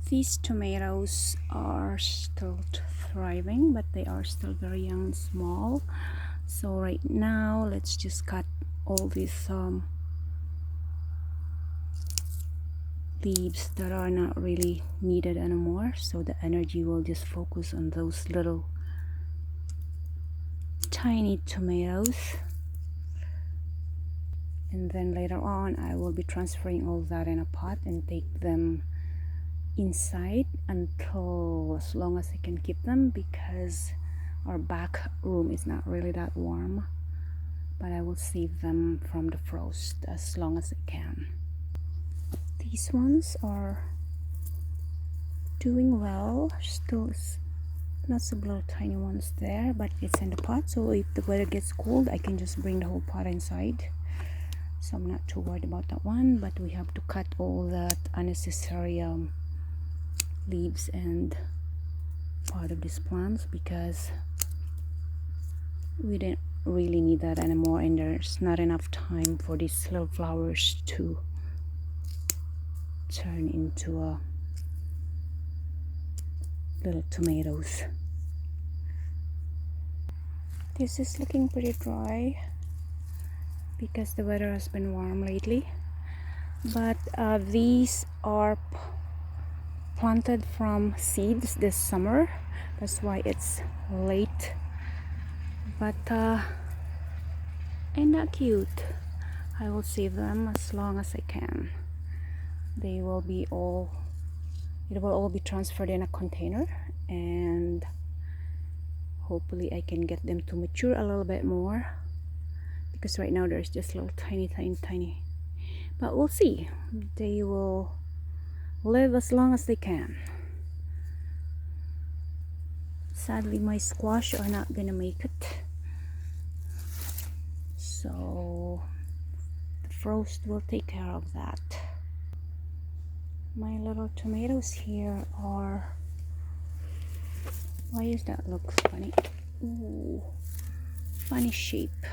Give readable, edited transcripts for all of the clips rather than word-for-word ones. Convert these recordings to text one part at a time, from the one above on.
These tomatoes are still thriving, but they are still very young and small. So right now, let's just cut all these leaves that are not really needed anymore, so the energy will just focus on those little tiny tomatoes. And then later on, I will be transferring all that in a pot and take them inside until as long as I can keep them, because our back room is not really that warm, but I will save them from the frost as long as I can. These ones are doing well. Still lots of little tiny ones there, but it's in the pot, so if the weather gets cold I can just bring the whole pot inside. So I'm not too worried about that one, but we have to cut all that unnecessary leaves and part of these plants, because we didn't really need that anymore, and there's not enough time for these little flowers to turn into little tomatoes. This is looking pretty dry because the weather has been warm lately, but these are planted from seeds this summer. That's why it's late, but ain't that cute? I will save them as long as I can. It will all be transferred in a container, and hopefully I can get them to mature a little bit more, because right now there's just little tiny, but we'll see. They will live as long as they can. Sadly, my squash are not gonna make it, so the frost will take care of that. My little tomatoes here are, why does that look funny? Ooh, funny shape.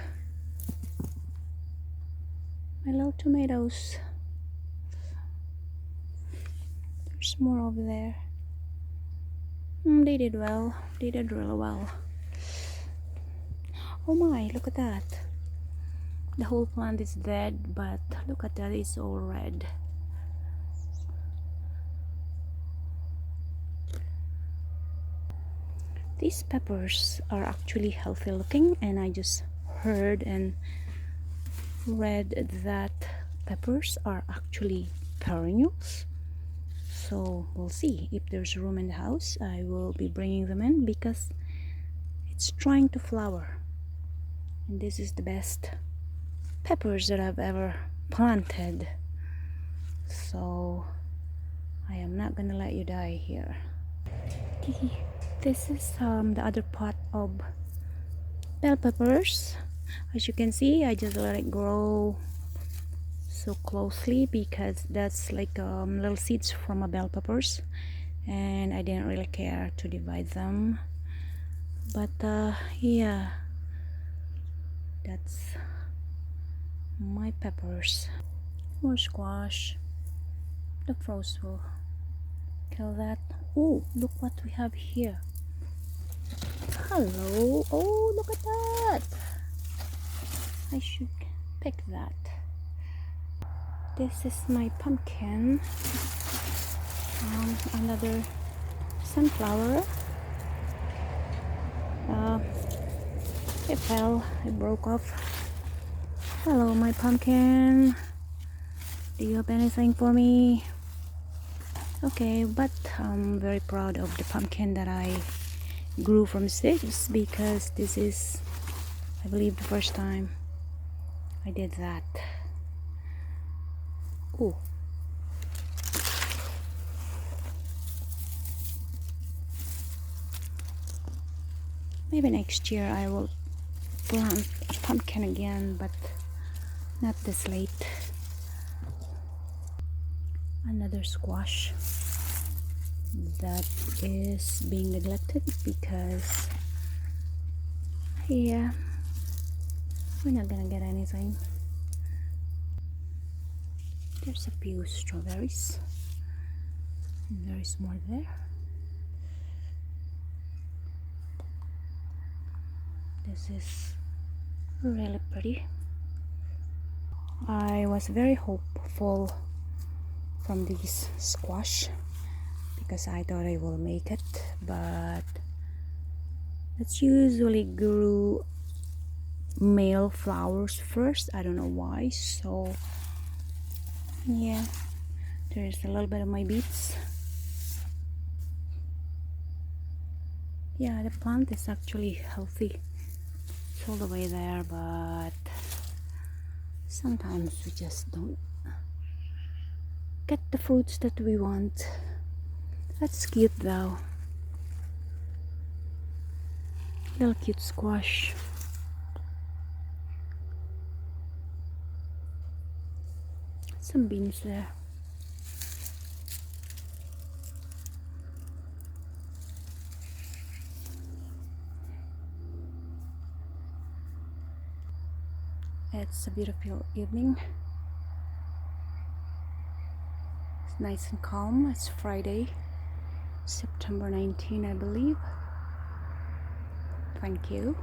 My little tomatoes. There's more over there. They did well. They did really well. Oh my, look at that. The whole plant is dead, but look at that, it's all red. These peppers are actually healthy looking, and I just heard and read that peppers are actually perennials. So we'll see. If there's room in the house, I will be bringing them in, because it's trying to flower. And this is the best peppers that I've ever planted. So I am not gonna let you die here. This is the other pot of bell peppers. As you can see, I just let it grow so closely, because that's like little seeds from a bell peppers, and I didn't really care to divide them. But yeah, that's my peppers. More squash. The frost will kill that. Oh, look what we have here. Hello. Oh, look at that. I should pick that. This is my pumpkin. Another sunflower. It fell. It broke off. Hello, my pumpkin. Do you have anything for me? Okay, but I'm very proud of the pumpkin that I grew from seeds, because this is, I believe, the first time I did that. Oh, maybe next year I will plant a pumpkin again, but not this late. Another squash that is being neglected, because yeah, we're not gonna get anything. There's a few strawberries. There is more there. This is really pretty. I was very hopeful from this squash because I thought I will make it, but it's usually grew male flowers first. I don't know why. So yeah, there's a little bit of my beets. Yeah, the plant is actually healthy. It's all the way there, but sometimes we just don't get the fruits that we want. That's cute though. Little cute squash. Some beans there. It's a beautiful evening. It's nice and calm. It's Friday, September 19, I believe. Thank you.